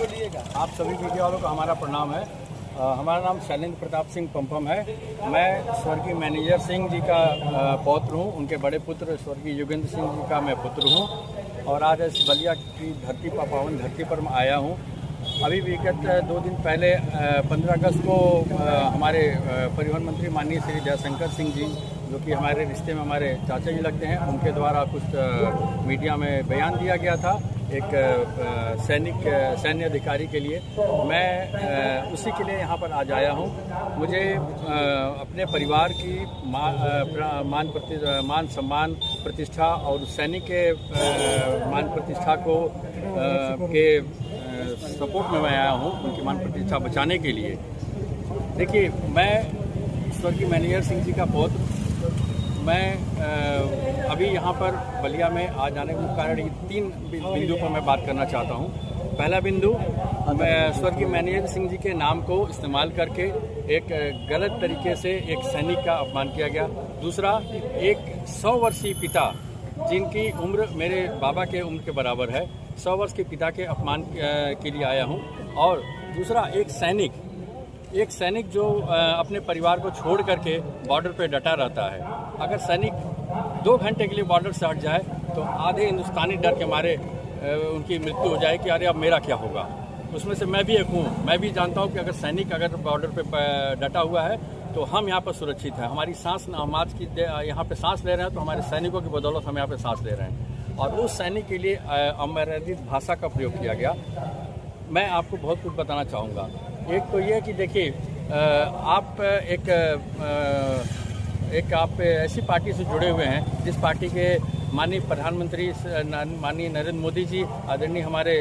आप सभी मीडिया वालों का हमारा प्रणाम है। हमारा नाम शैलेंद्र प्रताप सिंह पंपम है। मैं स्वर्गीय मैनेजर सिंह जी का पौत्र हूँ। उनके बड़े पुत्र स्वर्गीय योगेंद्र सिंह जी का मैं पुत्र हूँ और आज इस बलिया की धरती पर, पावन धरती पर मैं आया हूँ। अभी विगत 2 दिन पहले 15 अगस्त को हमारे परिवहन मंत्री माननीय श्री जयशंकर सिंह जी, जो कि हमारे रिश्ते में हमारे चाचा जी लगते हैं, उनके द्वारा कुछ मीडिया में बयान दिया गया था एक सैन्य अधिकारी के लिए। मैं उसी के लिए यहाँ पर आज आया हूँ। मुझे अपने परिवार की मान सम्मान प्रतिष्ठा और सैनिक के मान प्रतिष्ठा को के सपोर्ट में मैं आया हूँ, उनकी मान प्रतिष्ठा बचाने के लिए। देखिए, मैं स्वर्गीय मैनेजर सिंह जी का पौत्र, मैं अभी यहाँ पर बलिया में आ जाने का कारण 3 बिंदु पर मैं बात करना चाहता हूँ। पहला बिंदु, मैं स्वर्गीय मैनेजर सिंह जी के नाम को इस्तेमाल करके एक गलत तरीके से एक सैनिक का अपमान किया गया। दूसरा, एक 100 वर्षीय पिता जिनकी उम्र मेरे बाबा के उम्र के बराबर है, 100 वर्ष के पिता के अपमान के लिए आया हूँ। और दूसरा, एक सैनिक जो अपने परिवार को छोड़ करके बॉर्डर पे डटा रहता है। अगर सैनिक 2 घंटे के लिए बॉर्डर से हट जाए तो आधे हिंदुस्तानी डर के मारे उनकी मृत्यु हो जाए कि अरे अब मेरा क्या होगा। उसमें से मैं भी एक हूँ। मैं भी जानता हूँ कि अगर सैनिक बॉर्डर पे डटा हुआ है तो हम यहाँ पर सुरक्षित हैं। हमारी सांस, हम आज की यहाँ पे सांस ले रहे हैं तो हमारे सैनिकों की बदौलत हम यहाँ पे सांस ले रहे हैं। और उस सैनिक के लिए अमर्यादित भाषा का प्रयोग किया गया। मैं आपको बहुत कुछ बताना चाहूँगा। एक तो ये कि देखिए, आप ऐसी पार्टी से जुड़े हुए हैं जिस पार्टी के माननीय प्रधानमंत्री माननीय नरेंद्र मोदी जी, आदरणीय हमारे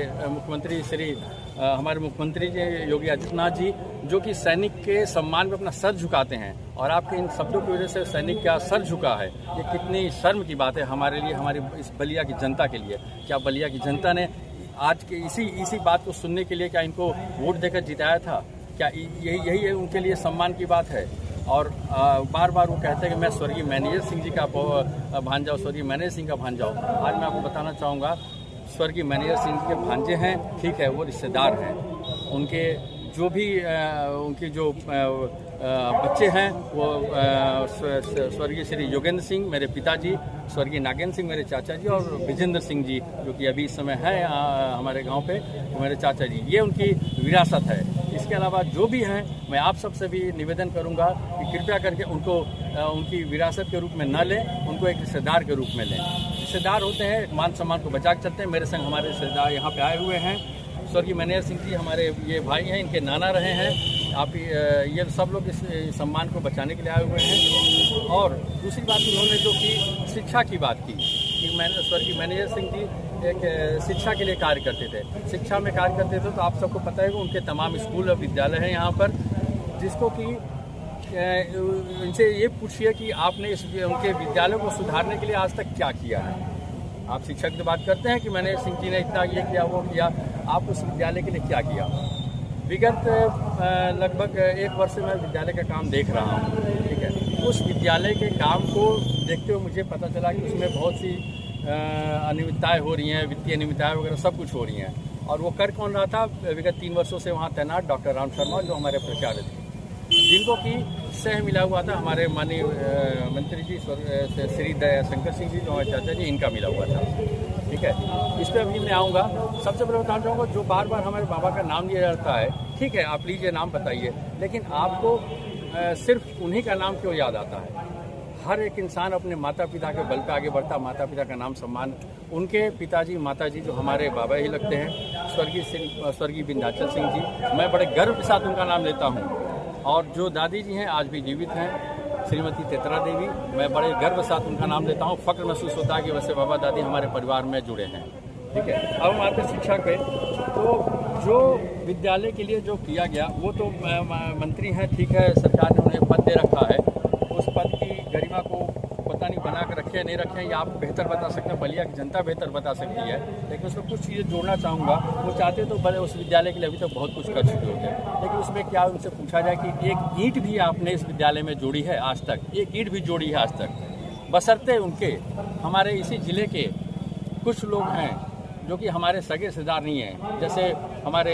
मुख्यमंत्री जी योगी आदित्यनाथ जी, जो कि सैनिक के सम्मान में अपना सर झुकाते हैं। और आपके इन शब्दों की वजह से सैनिक का सर झुका है। ये कितनी शर्म की बात है हमारे लिए, हमारी इस बलिया की जनता के लिए। क्या बलिया की जनता ने आज के इसी बात को सुनने के लिए क्या इनको वोट देकर जिताया था? क्या यही उनके लिए सम्मान की बात है? और बार बार वो कहते हैं कि मैं स्वर्गीय मैनेजर सिंह जी का भांजा हूँ, स्वर्गीय मैनेजर सिंह का भांजा हूँ। आज मैं आपको बताना चाहूँगा, स्वर्गीय मैनेजर सिंह जी के भांजे हैं, ठीक है, वो रिश्तेदार हैं। उनके जो भी उनके जो बच्चे हैं वो स्वर्गीय श्री योगेंद्र सिंह मेरे पिताजी, स्वर्गीय नागेंद्र सिंह मेरे चाचा जी, और विजेंद्र सिंह जी जो कि अभी इस समय है हमारे गांव पे, वो मेरे चाचा जी। ये उनकी विरासत है। इसके अलावा जो भी हैं, मैं आप सबसे भी निवेदन करूंगा कि कृपया करके उनको उनकी विरासत के रूप में न लें, उनको एक रिश्तेदार के रूप में लें। रिश्तेदार होते हैं, मान सम्मान को बचा के चलते हैं। मेरे संग हमारे रिश्तेदार यहाँ पे आए हुए हैं। स्वर्गीय मैनेजर सिंह जी हमारे ये भाई हैं, इनके नाना रहे हैं। आप ये सब लोग इस सम्मान को बचाने के लिए आए हुए हैं। और दूसरी बात, उन्होंने जो कि शिक्षा की बात की कि स्वर्गीय मैनेजर सिंह जी एक शिक्षा के लिए कार्य करते थे, शिक्षा में कार्य करते थे। तो आप सबको पता है कि उनके तमाम स्कूल और विद्यालय हैं यहाँ पर, जिसको कि इनसे ये पूछिए कि आपने उनके विद्यालयों को सुधारने के लिए आज तक क्या किया है। आप शिक्षक से बात करते हैं कि मैनेजर सिंह जी ने इतना ये किया वो किया, आप उस विद्यालय के लिए क्या किया? विगत लगभग 1 वर्ष से मैं विद्यालय का काम देख रहा हूँ, ठीक है। उस विद्यालय के काम को देखते हुए मुझे पता चला कि उसमें बहुत सी अनियमितताएँ हो रही हैं, वित्तीय अनियमितताएँ वगैरह सब कुछ हो रही हैं। और वो कर कौन रहा था? विगत 3 वर्षों से वहाँ तैनात डॉक्टर राम शर्मा, जो हमारे प्राचार्य थे, जिनको कि सह मिला हुआ था हमारे माननीय मंत्री जी श्री जयशंकर सिंह जी, जो हमारे चाचा जी, इनका मिला हुआ था, ठीक है। इस पर अभी मैं आऊँगा। सबसे पहले बताना चाहूँगा, जो बार बार हमारे बाबा का नाम लिया जाता है, ठीक है, आप लीजिए नाम बताइए, लेकिन आपको सिर्फ उन्हीं का नाम क्यों याद आता है? हर एक इंसान अपने माता पिता के बल पर आगे बढ़ता, माता पिता का नाम सम्मान। उनके पिताजी माताजी जो हमारे बाबा ही लगते हैं, स्वर्गीय विंध्याचल सिंह जी, मैं बड़े गर्व के साथ उनका नाम लेता हूँ। और जो दादी जी हैं आज भी जीवित हैं, श्रीमती तेतरा देवी, मैं बड़े गर्व के साथ उनका नाम लेता हूँ। फ़ख्र महसूस होता है कि वैसे बाबा दादी हमारे परिवार में जुड़े हैं, ठीक है। अब हम आते शिक्षा पे। तो जो विद्यालय के लिए जो किया गया वो तो मंत्री हैं, ठीक है, सरकार ने उन्हें पद दे रखा है। उस पद की गरिमा को पता नहीं बना कर रखे नहीं रखे, या आप बेहतर बता सकते हैं, बलिया की जनता बेहतर बता सकती है। लेकिन उसमें कुछ चीज़ें जोड़ना चाहूँगा। वो चाहते तो बड़े उस विद्यालय के लिए अभी तक बहुत कुछ कर चुके होते, लेकिन उसमें क्या उनसे पूछा जाए कि एक ईंट भी आपने इस विद्यालय में जोड़ी है आज तक? एक ईंट भी जोड़ी है आज तक? बशर्ते उनके हमारे इसी ज़िले के कुछ लोग हैं जो कि हमारे सगे रिश्तेदार नहीं हैं, जैसे हमारे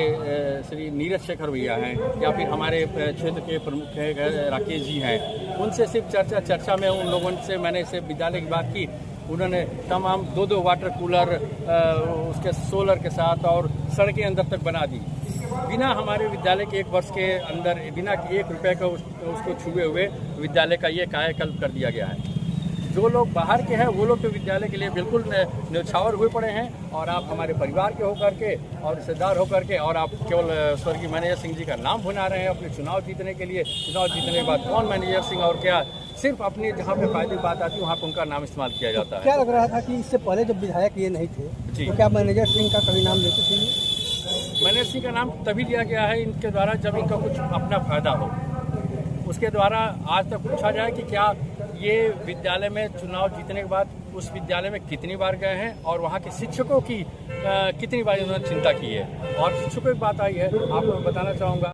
श्री नीरज शेखर भैया हैं या फिर हमारे क्षेत्र के प्रमुख हैं राकेश जी हैं, उनसे सिर्फ चर्चा में उन लोगों से मैंने इसे विद्यालय की बात की। उन्होंने तमाम 2-2 वाटर कूलर उसके सोलर के साथ और सड़कें अंदर तक बना दी, बिना हमारे विद्यालय के 1 वर्ष के अंदर बिना 1 रुपये का उसको छुए हुए विद्यालय का ये कायाकल्प कर दिया गया है। जो लोग बाहर के हैं वो लोग तो विद्यालय के लिए बिल्कुल न्यौछावर हुए पड़े हैं, और आप हमारे परिवार के होकर के और रिश्तेदार होकर के और आप केवल स्वर्गीय मैनेजर सिंह जी का नाम भुना रहे हैं अपने चुनाव जीतने के लिए। चुनाव जीतने के बाद कौन मैनेजर सिंह और क्या, सिर्फ अपनी जहाँ पे फायदे की बात आती है वहाँ पर उनका नाम इस्तेमाल किया जाता है। क्या लग रहा था कि इससे पहले जब विधायक ये नहीं थे जी, तो क्या मैनेजर सिंह का कभी नाम लेते थे? मैनेजर सिंह का नाम तभी लिया गया है इनके द्वारा जब इनका कुछ अपना फायदा हो। उसके द्वारा आज तक पूछा जाए कि क्या ये विद्यालय में चुनाव जीतने के बाद उस विद्यालय में कितनी बार गए हैं और वहाँ के शिक्षकों की कितनी बार उन्होंने चिंता की है। और शिक्षकों की बात आई है, आपको मैं बताना चाहूँगा